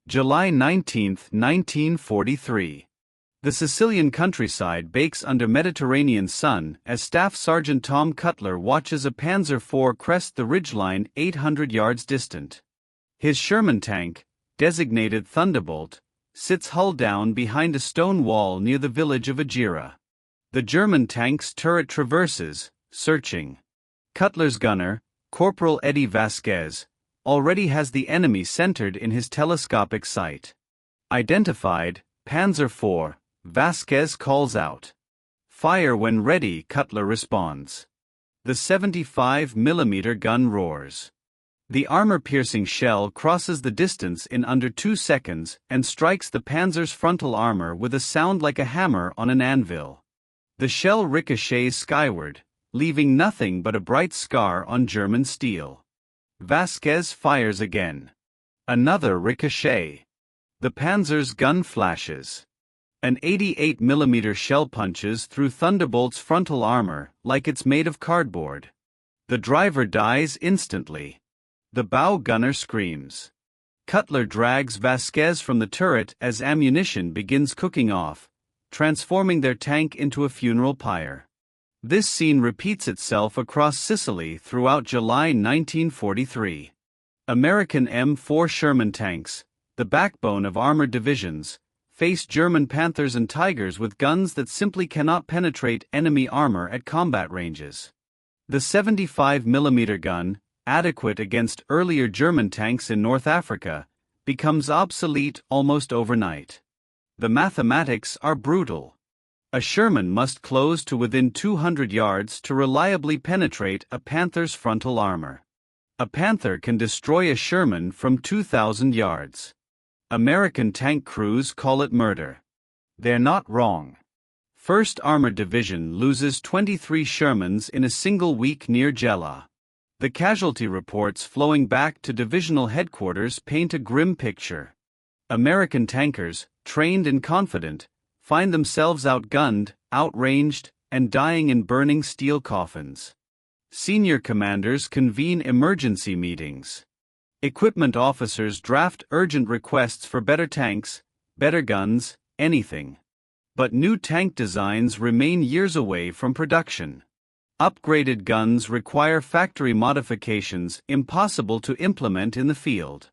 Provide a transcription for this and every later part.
July 19, 1943. The Sicilian countryside bakes under Mediterranean sun as Staff Sergeant Tom Cutler watches a Panzer IV crest the ridgeline 800 yards distant. His Sherman tank, designated Thunderbolt, sits hull down behind a stone wall near the village of Agira. The German tank's turret traverses, searching. Cutler's gunner, Corporal Eddie Vasquez, already has the enemy centered in his telescopic sight. Identified, Panzer IV, Vasquez calls out. Fire when ready, Cutler responds. The 75mm gun roars. The armor-piercing shell crosses the distance in under 2 seconds and strikes the Panzer's frontal armor with a sound like a hammer on an anvil. The shell ricochets skyward, leaving nothing but a bright scar on German steel. Vasquez fires again. Another ricochet. The Panzer's gun flashes. An 88mm shell punches through Thunderbolt's frontal armor like it's made of cardboard. The driver dies instantly. The bow gunner screams. Cutler drags Vasquez from the turret as ammunition begins cooking off, transforming their tank into a funeral pyre. This scene repeats itself across Sicily throughout July 1943. American M4 Sherman tanks, the backbone of armored divisions, face German Panthers and Tigers with guns that simply cannot penetrate enemy armor at combat ranges. The 75mm gun, adequate against earlier German tanks in North Africa, becomes obsolete almost overnight. The mathematics are brutal. A Sherman must close to within 200 yards to reliably penetrate a Panther's frontal armor. A Panther can destroy a Sherman from 2,000 yards. American tank crews call it murder. They're not wrong. 1st Armored Division loses 23 Shermans in a single week near Gela. The casualty reports flowing back to divisional headquarters paint a grim picture. American tankers, trained and confident, find themselves outgunned, outranged, and dying in burning steel coffins. Senior commanders convene emergency meetings. Equipment officers draft urgent requests for better tanks, better guns, anything. But new tank designs remain years away from production. Upgraded guns require factory modifications impossible to implement in the field.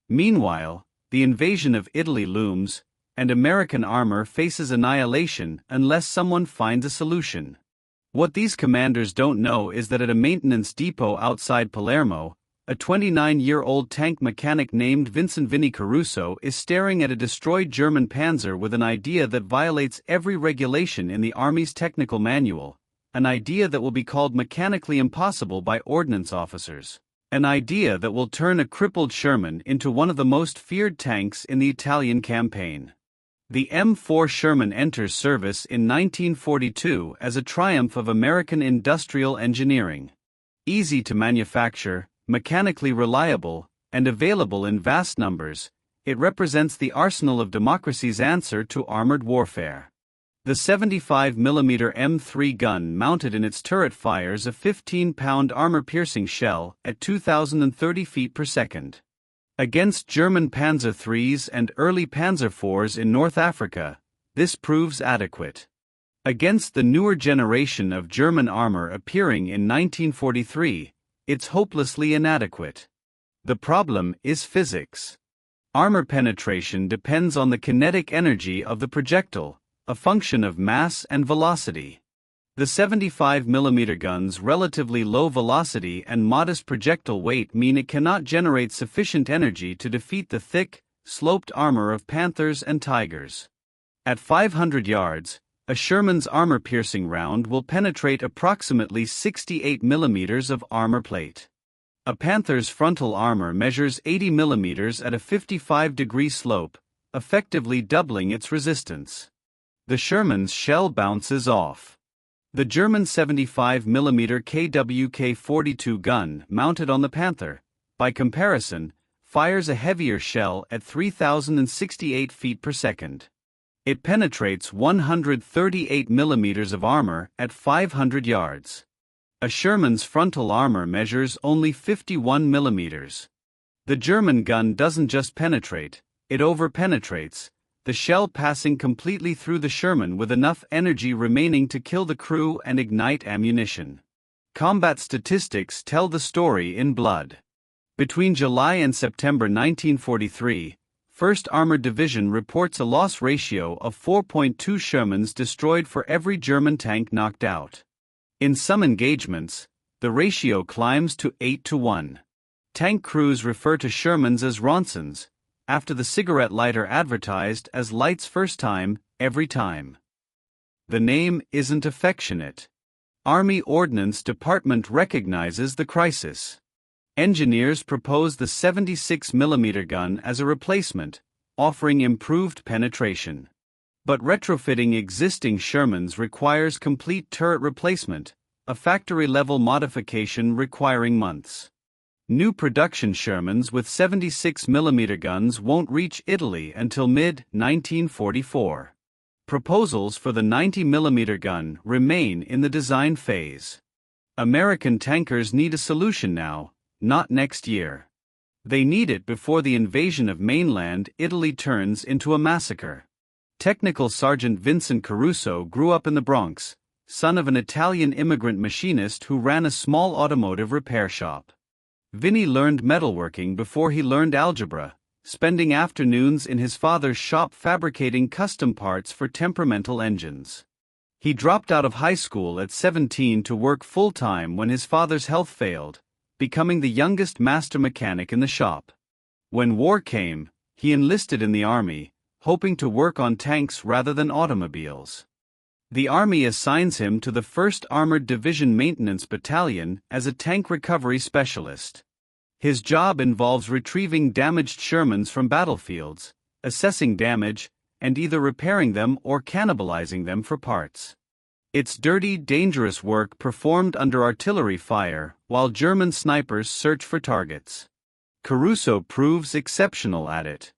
Meanwhile, the invasion of Italy looms, and American armor faces annihilation unless someone finds a solution. What these commanders don't know is that at a maintenance depot outside Palermo, a 29-year-old tank mechanic named Vinnie Caruso is staring at a destroyed German Panzer with an idea that violates every regulation in the Army's technical manual, an idea that will be called mechanically impossible by ordnance officers, an idea that will turn a crippled Sherman into one of the most feared tanks in the Italian campaign. The M4 Sherman enters service in 1942 as a triumph of American industrial engineering. Easy to manufacture, mechanically reliable, and available in vast numbers, it represents the arsenal of democracy's answer to armored warfare. The 75mm M3 gun mounted in its turret fires a 15-pound armor-piercing shell at 2,030 feet per second. Against German Panzer IIIs and early Panzer IVs in North Africa, this proves adequate. Against the newer generation of German armor appearing in 1943, it's hopelessly inadequate. The problem is physics. Armor penetration depends on the kinetic energy of the projectile, a function of mass and velocity. The 75mm gun's relatively low velocity and modest projectile weight mean it cannot generate sufficient energy to defeat the thick, sloped armor of Panthers and Tigers. At 500 yards, a Sherman's armor-piercing round will penetrate approximately 68 mm of armor plate. A Panther's frontal armor measures 80 mm at a 55-degree slope, effectively doubling its resistance. The Sherman's shell bounces off. The German 75mm KwK 42 gun mounted on the Panther, by comparison, fires a heavier shell at 3,068 feet per second. It penetrates 138 mm of armor at 500 yards. A Sherman's frontal armor measures only 51 mm. The German gun doesn't just penetrate, it overpenetrates, the shell passing completely through the Sherman with enough energy remaining to kill the crew and ignite ammunition. Combat statistics tell the story in blood. Between July and September 1943, 1st Armored Division reports a loss ratio of 4.2 Shermans destroyed for every German tank knocked out. In some engagements, the ratio climbs to 8-1. Tank crews refer to Shermans as Ronsons, after the cigarette lighter advertised as Light's first time, every time. The name isn't affectionate. Army Ordnance Department recognizes the crisis. Engineers propose the 76mm gun as a replacement, offering improved penetration. But retrofitting existing Shermans requires complete turret replacement, a factory-level modification requiring months. New production Shermans with 76mm guns won't reach Italy until mid-1944. Proposals for the 90mm gun remain in the design phase. American tankers need a solution now, not next year. They need it before the invasion of mainland Italy turns into a massacre. Technical Sergeant Vincent Caruso grew up in the Bronx, son of an Italian immigrant machinist who ran a small automotive repair shop. Vinnie learned metalworking before he learned algebra, spending afternoons in his father's shop fabricating custom parts for temperamental engines. He dropped out of high school at 17 to work full-time when his father's health failed, becoming the youngest master mechanic in the shop. When war came, he enlisted in the Army, hoping to work on tanks rather than automobiles. The Army assigns him to the 1st Armored Division Maintenance Battalion as a tank recovery specialist. His job involves retrieving damaged Shermans from battlefields, assessing damage, and either repairing them or cannibalizing them for parts. It's dirty, dangerous work performed under artillery fire while German snipers search for targets. Caruso proves exceptional at it.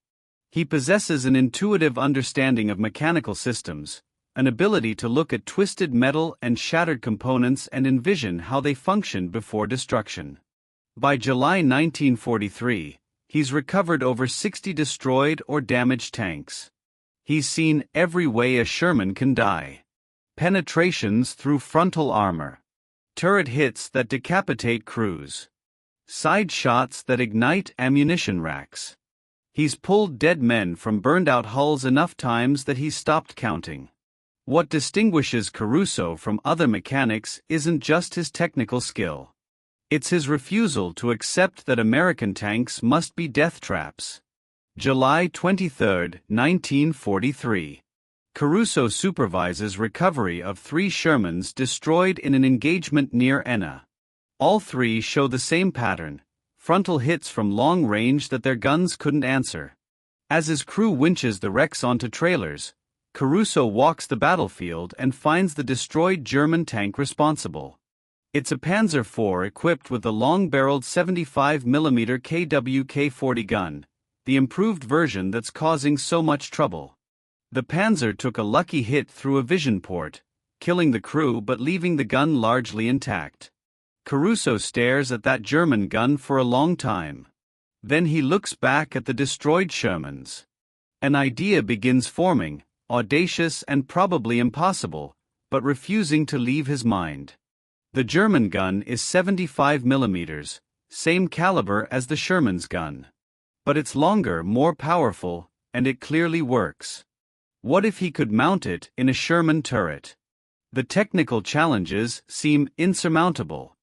He possesses an intuitive understanding of mechanical systems, an ability to look at twisted metal and shattered components and envision how they function before destruction. By July 1943, he's recovered over 60 destroyed or damaged tanks. He's seen every way a Sherman can die. Penetrations through frontal armor. Turret hits that decapitate crews. Side shots that ignite ammunition racks. He's pulled dead men from burned-out hulls enough times that he's stopped counting. What distinguishes Caruso from other mechanics isn't just his technical skill. It's his refusal to accept that American tanks must be death traps. July 23, 1943. Caruso supervises recovery of 3 Shermans destroyed in an engagement near Enna. All 3 show the same pattern, frontal hits from long range that their guns couldn't answer. As his crew winches the wrecks onto trailers, Caruso walks the battlefield and finds the destroyed German tank responsible. It's a Panzer IV equipped with the long-barreled 75mm KwK 40 gun, the improved version that's causing so much trouble. The Panzer took a lucky hit through a vision port, killing the crew but leaving the gun largely intact. Caruso stares at that German gun for a long time. Then he looks back at the destroyed Shermans. An idea begins forming, audacious and probably impossible, but refusing to leave his mind. The German gun is 75mm, same caliber as the Sherman's gun. But it's longer, more powerful, and it clearly works. What if he could mount it in a Sherman turret? The technical challenges seem insurmountable.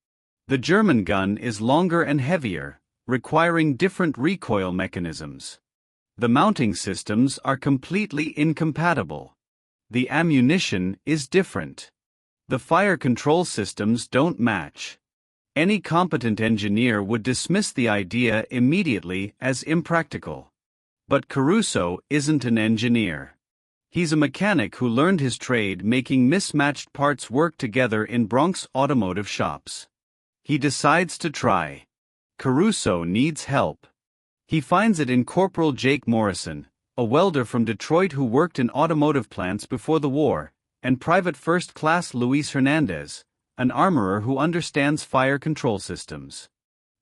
The German gun is longer and heavier, requiring different recoil mechanisms. The mounting systems are completely incompatible. The ammunition is different. The fire control systems don't match. Any competent engineer would dismiss the idea immediately as impractical. But Caruso isn't an engineer. He's a mechanic who learned his trade making mismatched parts work together in Bronx automotive shops. He decides to try. Caruso needs help. He finds it in Corporal Jake Morrison, a welder from Detroit who worked in automotive plants before the war, and Private First Class Luis Hernandez, an armorer who understands fire control systems.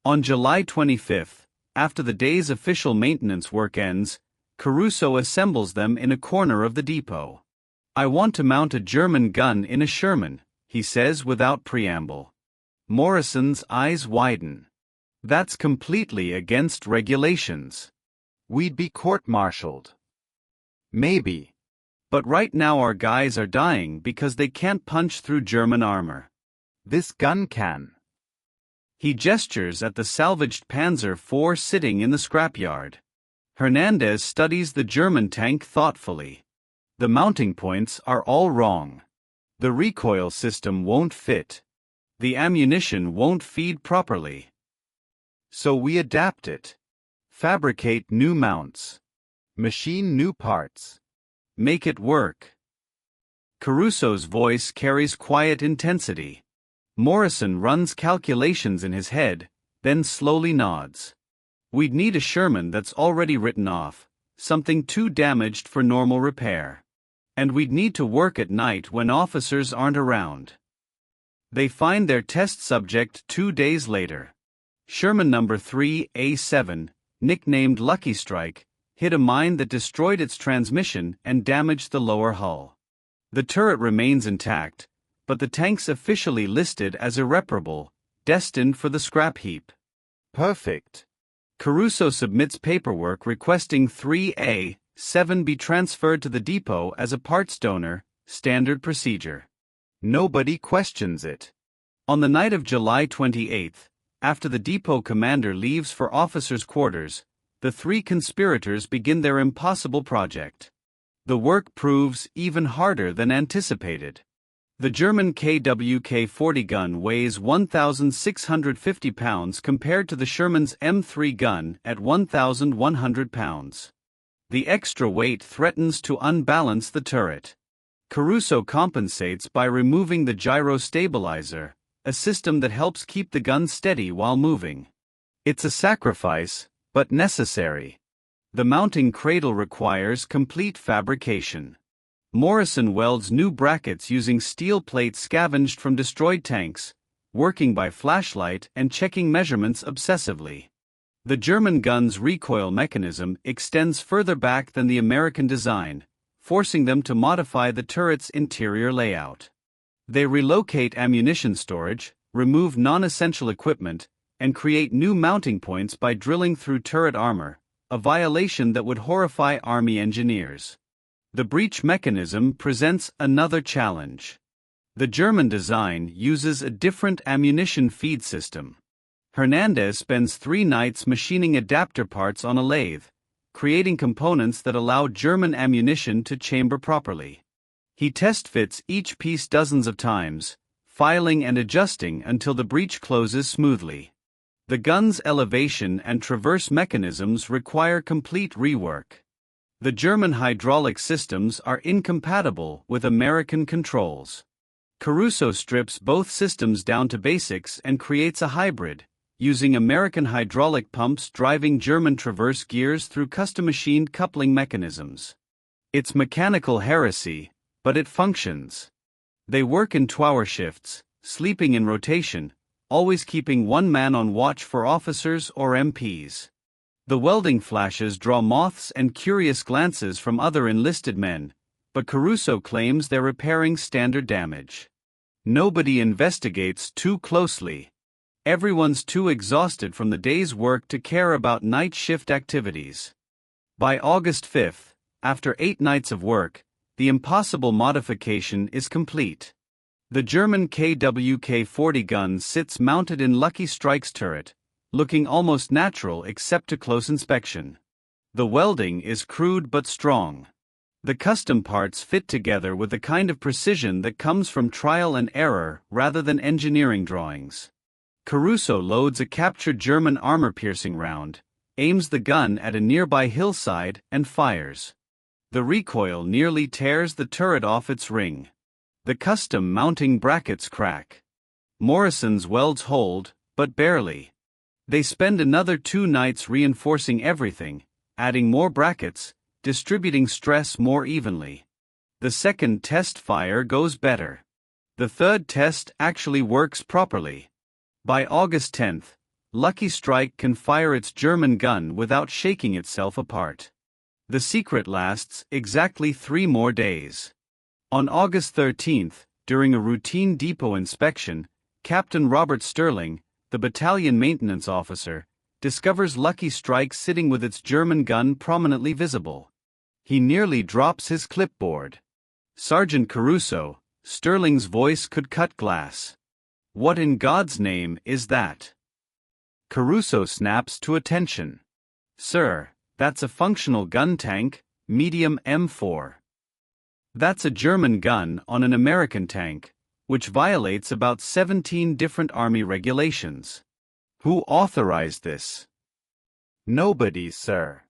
On July 25, after the day's official maintenance work ends, Caruso assembles them in a corner of the depot. "I want to mount a German gun in a Sherman," he says without preamble. Morrison's eyes widen. "That's completely against regulations. We'd be court-martialed." "Maybe. But right now our guys are dying because they can't punch through German armor. This gun can." He gestures at the salvaged Panzer IV sitting in the scrapyard. Hernandez studies the German tank thoughtfully. "The mounting points are all wrong. The recoil system won't fit. The ammunition won't feed properly. So we adapt it. Fabricate new mounts. Machine new parts. Make it work." Caruso's voice carries quiet intensity. Morrison runs calculations in his head, then slowly nods. "We'd need a Sherman that's already written off, something too damaged for normal repair. And we'd need to work at night when officers aren't around." They find their test subject 2 days later. Sherman No. 3A7, nicknamed Lucky Strike, hit a mine that destroyed its transmission and damaged the lower hull. The turret remains intact, but the tank's officially listed as irreparable, destined for the scrap heap. Perfect. Caruso submits paperwork requesting 3A7 be transferred to the depot as a parts donor, standard procedure. Nobody questions it. On the night of July 28, after the depot commander leaves for officers' quarters, the three conspirators begin their impossible project. The work proves even harder than anticipated. The German KwK 40 gun weighs 1,650 pounds compared to the Sherman's M3 gun at 1,100 pounds. The extra weight threatens to unbalance the turret. Caruso compensates by removing the gyro stabilizer, a system that helps keep the gun steady while moving. It's a sacrifice, but necessary. The mounting cradle requires complete fabrication. Morrison welds new brackets using steel plates scavenged from destroyed tanks, working by flashlight and checking measurements obsessively. The German gun's recoil mechanism extends further back than the American design, forcing them to modify the turret's interior layout. They relocate ammunition storage, remove non-essential equipment, and create new mounting points by drilling through turret armor, a violation that would horrify Army engineers. The breech mechanism presents another challenge. The German design uses a different ammunition feed system. Hernandez spends 3 nights machining adapter parts on a lathe, creating components that allow German ammunition to chamber properly. He test fits each piece dozens of times, filing and adjusting until the breech closes smoothly. The gun's elevation and traverse mechanisms require complete rework. The German hydraulic systems are incompatible with American controls. Caruso strips both systems down to basics and creates a hybrid, using American hydraulic pumps driving German traverse gears through custom-machined coupling mechanisms. It's mechanical heresy, but it functions. They work in 2-hour shifts, sleeping in rotation, always keeping one man on watch for officers or MPs. The welding flashes draw moths and curious glances from other enlisted men, but Caruso claims they're repairing standard damage. Nobody investigates too closely. Everyone's too exhausted from the day's work to care about night shift activities. By August 5, after 8 nights of work, the impossible modification is complete. The German KwK 40 gun sits mounted in Lucky Strike's turret, looking almost natural except to close inspection. The welding is crude but strong. The custom parts fit together with the kind of precision that comes from trial and error rather than engineering drawings. Caruso loads a captured German armor-piercing round, aims the gun at a nearby hillside, and fires. The recoil nearly tears the turret off its ring. The custom mounting brackets crack. Morrison's welds hold, but barely. They spend another 2 nights reinforcing everything, adding more brackets, distributing stress more evenly. The second test fire goes better. The third test actually works properly. By August 10, Lucky Strike can fire its German gun without shaking itself apart. The secret lasts exactly 3 more days. On August 13th, during a routine depot inspection, Captain Robert Sterling, the battalion maintenance officer, discovers Lucky Strike sitting with its German gun prominently visible. He nearly drops his clipboard. Sergeant Caruso, Sterling's voice could cut glass. What in God's name is that? Caruso snaps to attention. Sir, that's a functional gun tank, medium M4. That's a German gun on an American tank, which violates about 17 different Army regulations. Who authorized this? Nobody, sir.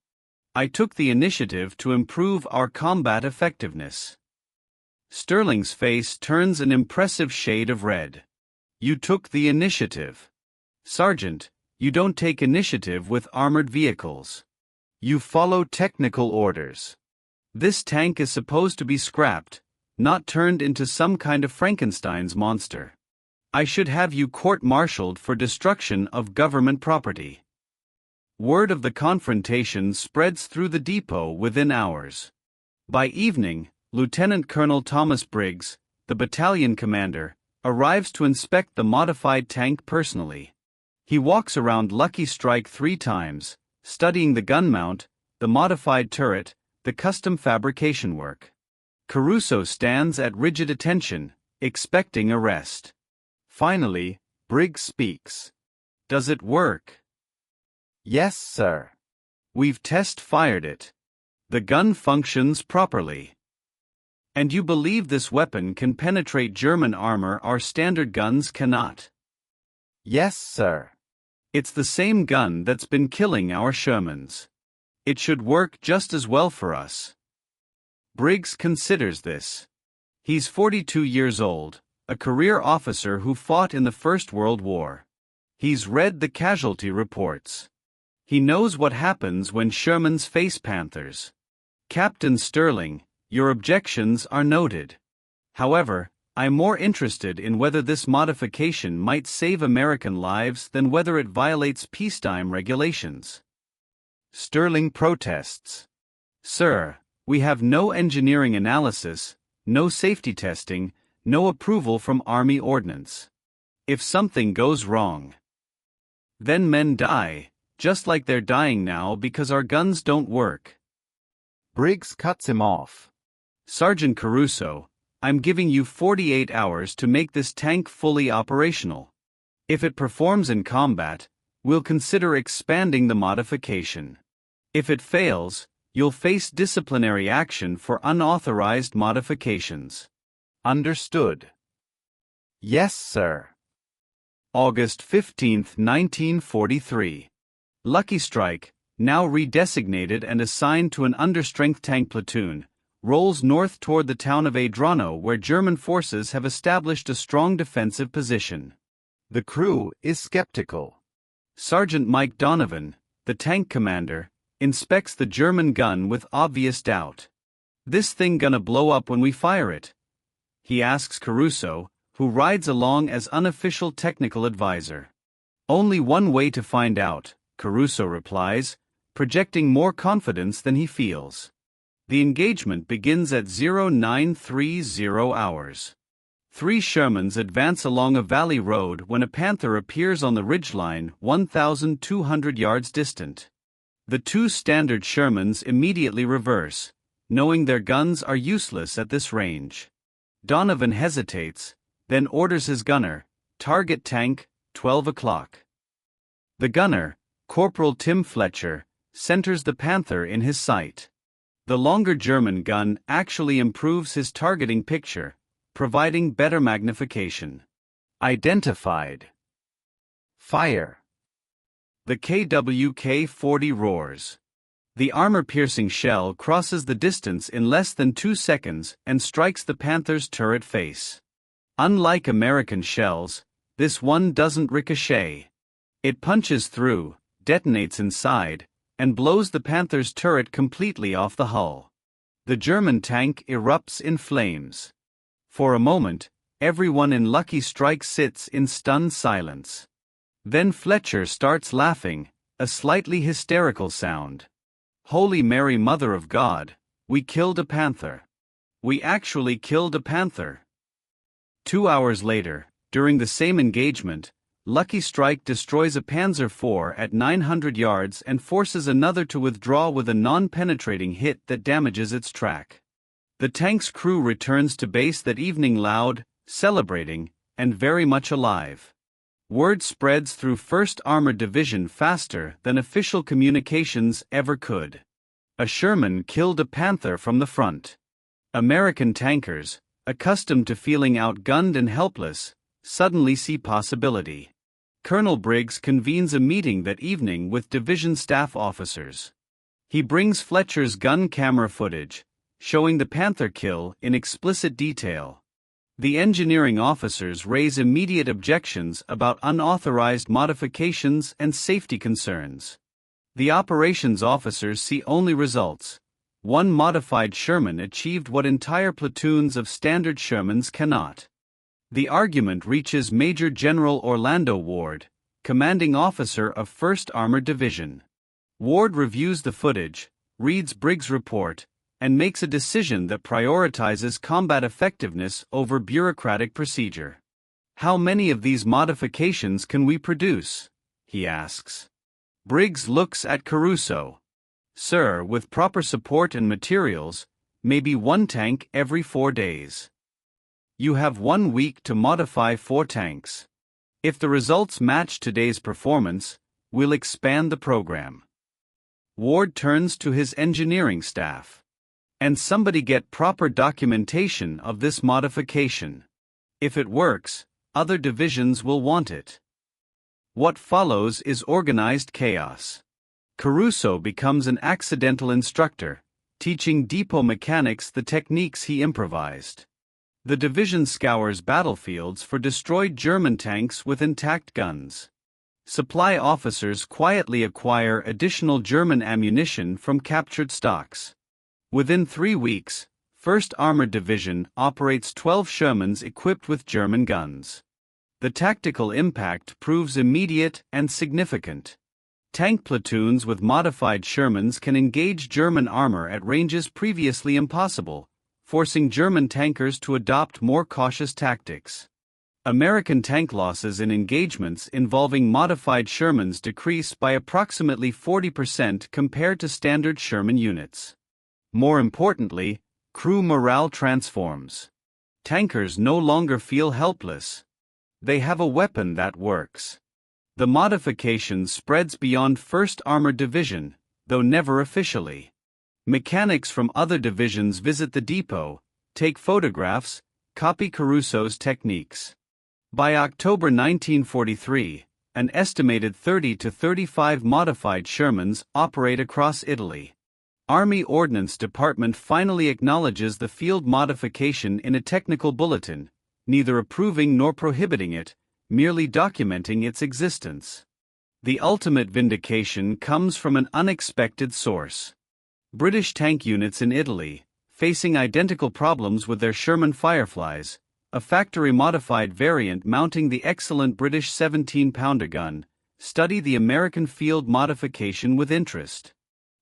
I took the initiative to improve our combat effectiveness. Sterling's face turns an impressive shade of red. You took the initiative. Sergeant, you don't take initiative with armored vehicles. You follow technical orders. This tank is supposed to be scrapped, not turned into some kind of Frankenstein's monster. I should have you court-martialed for destruction of government property. Word of the confrontation spreads through the depot within hours. By evening, Lieutenant Colonel Thomas Briggs, the battalion commander, arrives to inspect the modified tank personally. He walks around Lucky Strike 3 times, studying the gun mount, the modified turret, the custom fabrication work. Caruso stands at rigid attention, expecting arrest. Finally, Briggs speaks. Does it work? Yes, sir. We've test-fired it. The gun functions properly. And you believe this weapon can penetrate German armor our standard guns cannot? Yes, sir. It's the same gun that's been killing our Shermans. It should work just as well for us. Briggs considers this. He's 42 years old, a career officer who fought in the First World War. He's read the casualty reports. He knows what happens when Shermans face Panthers. Captain Sterling, your objections are noted. However, I'm more interested in whether this modification might save American lives than whether it violates peacetime regulations. Sterling protests. Sir, we have no engineering analysis, no safety testing, no approval from Army ordnance. If something goes wrong, then men die, just like they're dying now because our guns don't work. Briggs cuts him off. Sergeant Caruso, I'm giving you 48 hours to make this tank fully operational. If it performs in combat, we'll consider expanding the modification. If it fails, you'll face disciplinary action for unauthorized modifications. Understood. Yes, sir. August 15, 1943. Lucky Strike, now redesignated and assigned to an understrength tank platoon, rolls north toward the town of Adrano where German forces have established a strong defensive position. The crew is skeptical. Sergeant Mike Donovan, the tank commander, inspects the German gun with obvious doubt. This thing gonna blow up when we fire it? He asks Caruso, who rides along as unofficial technical advisor. Only one way to find out, Caruso replies, projecting more confidence than he feels. The engagement begins at 0930 hours. 3 Shermans advance along a valley road when a Panther appears on the ridgeline 1,200 yards distant. The 2 standard Shermans immediately reverse, knowing their guns are useless at this range. Donovan hesitates, then orders his gunner, target tank, 12 o'clock. The gunner, Corporal Tim Fletcher, centers the Panther in his sight. The longer German gun actually improves his targeting picture, providing better magnification. Identified. Fire. The KwK-40 roars. The armor-piercing shell crosses the distance in less than 2 seconds and strikes the Panther's turret face. Unlike American shells, this one doesn't ricochet. It punches through, detonates inside, and blows the Panther's turret completely off the hull. The German tank erupts in flames. For a moment, everyone in Lucky Strike sits in stunned silence. Then Fletcher starts laughing, a slightly hysterical sound. Holy Mary Mother of God, we killed a panther. We actually killed a panther. 2 hours later, during the same engagement, Lucky Strike destroys a Panzer IV at 900 yards and forces another to withdraw with a non-penetrating hit that damages its track. The tank's crew returns to base that evening loud, celebrating, and very much alive. Word spreads through 1st Armored Division faster than official communications ever could. A Sherman killed a Panther from the front. American tankers, accustomed to feeling outgunned and helpless, suddenly see possibility. Colonel Briggs convenes a meeting that evening with division staff officers. He brings Fletcher's gun camera footage, showing the Panther kill in explicit detail. The engineering officers raise immediate objections about unauthorized modifications and safety concerns. The operations officers see only results. One modified Sherman achieved what entire platoons of standard Shermans cannot. The argument reaches Major General Orlando Ward, commanding officer of 1st Armored Division. Ward reviews the footage, reads Briggs' report, and makes a decision that prioritizes combat effectiveness over bureaucratic procedure. How many of these modifications can we produce? He asks. Briggs looks at Caruso. Sir, with proper support and materials, maybe 1 tank every 4 days. You have 1 week to modify 4 tanks. If the results match today's performance, we'll expand the program. Ward turns to his engineering staff. And somebody get proper documentation of this modification. If it works, other divisions will want it. What follows is organized chaos. Caruso becomes an accidental instructor, teaching depot mechanics the techniques he improvised. The division scours battlefields for destroyed German tanks with intact guns. Supply officers quietly acquire additional German ammunition from captured stocks. Within 3 weeks, 1st Armored Division operates 12 Shermans equipped with German guns. The tactical impact proves immediate and significant. Tank platoons with modified Shermans can engage German armor at ranges previously impossible, forcing German tankers to adopt more cautious tactics. American tank losses in engagements involving modified Shermans decrease by approximately 40% compared to standard Sherman units. More importantly, crew morale transforms. Tankers no longer feel helpless. They have a weapon that works. The modification spreads beyond 1st Armored Division, though never officially. Mechanics from other divisions visit the depot, take photographs, copy Caruso's techniques. By October 1943, an estimated 30 to 35 modified Shermans operate across Italy. Army Ordnance Department finally acknowledges the field modification in a technical bulletin, neither approving nor prohibiting it, merely documenting its existence. The ultimate vindication comes from an unexpected source. British tank units in Italy, facing identical problems with their Sherman Fireflies, a factory-modified variant mounting the excellent British 17-pounder gun, study the American field modification with interest.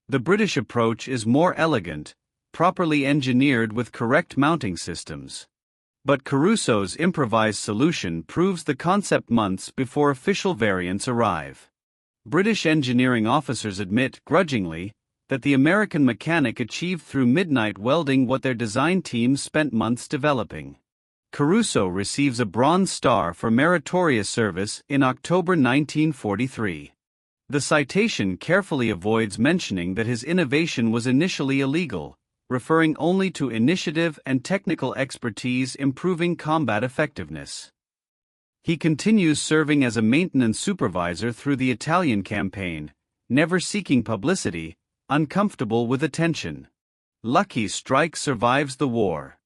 The British approach is more elegant, properly engineered with correct mounting systems. But Caruso's improvised solution proves the concept months before official variants arrive. British engineering officers admit, grudgingly, that the American mechanic achieved through midnight welding what their design teams spent months developing. Caruso receives a Bronze Star for meritorious service in October 1943. The citation carefully avoids mentioning that his innovation was initially illegal, referring only to initiative and technical expertise improving combat effectiveness. He continues serving as a maintenance supervisor through the Italian campaign, never seeking publicity, uncomfortable with attention. Lucky Strike survives the war.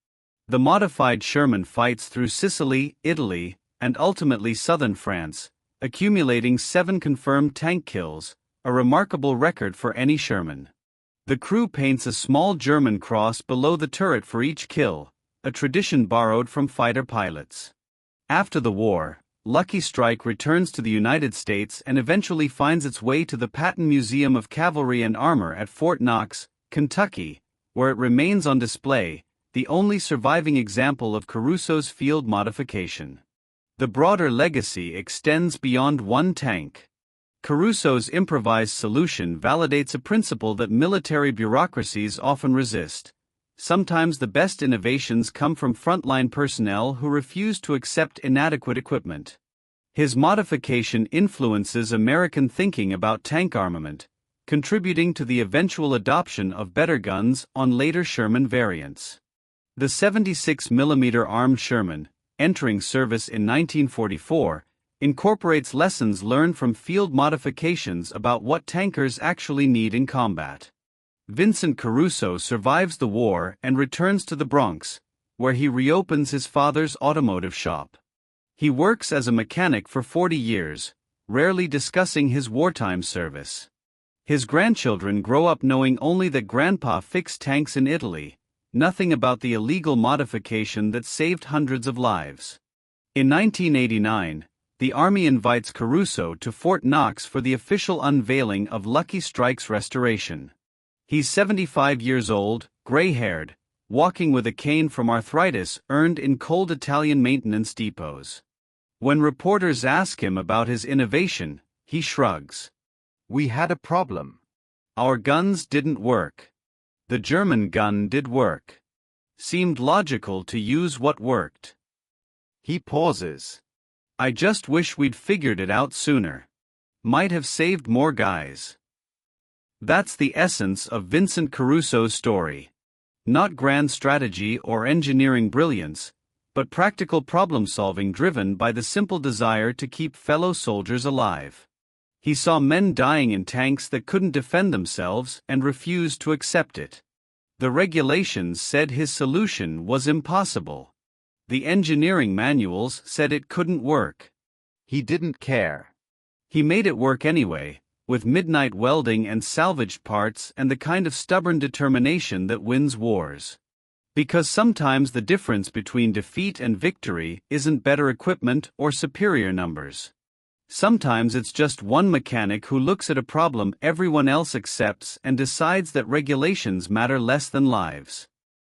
The modified Sherman fights through Sicily, Italy, and ultimately southern France, accumulating 7 confirmed tank kills, a remarkable record for any Sherman. The crew paints a small German cross below the turret for each kill, a tradition borrowed from fighter pilots. After the war, Lucky Strike returns to the United States and eventually finds its way to the Patton Museum of Cavalry and Armor at Fort Knox, Kentucky, where it remains on display, the only surviving example of Caruso's field modification. The broader legacy extends beyond one tank. Caruso's improvised solution validates a principle that military bureaucracies often resist. Sometimes the best innovations come from frontline personnel who refuse to accept inadequate equipment. His modification influences American thinking about tank armament, contributing to the eventual adoption of better guns on later Sherman variants. The 76mm armed Sherman, entering service in 1944, incorporates lessons learned from field modifications about what tankers actually need in combat. Vincent Caruso survives the war and returns to the Bronx, where he reopens his father's automotive shop. He works as a mechanic for 40 years, rarely discussing his wartime service. His grandchildren grow up knowing only that Grandpa fixed tanks in Italy, nothing about the illegal modification that saved hundreds of lives. In 1989, the Army invites Caruso to Fort Knox for the official unveiling of Lucky Strike's restoration. He's 75 years old, gray-haired, walking with a cane from arthritis earned in cold Italian maintenance depots. When reporters ask him about his innovation, he shrugs. "We had a problem. Our guns didn't work. The German gun did work. Seemed logical to use what worked." He pauses. "I just wish we'd figured it out sooner. Might have saved more guys." That's the essence of Vincent Caruso's story. Not grand strategy or engineering brilliance, but practical problem-solving driven by the simple desire to keep fellow soldiers alive. He saw men dying in tanks that couldn't defend themselves and refused to accept it. The regulations said his solution was impossible. The engineering manuals said it couldn't work. He didn't care. He made it work anyway, with midnight welding and salvaged parts and the kind of stubborn determination that wins wars. Because sometimes the difference between defeat and victory isn't better equipment or superior numbers. Sometimes it's just one mechanic who looks at a problem everyone else accepts and decides that regulations matter less than lives.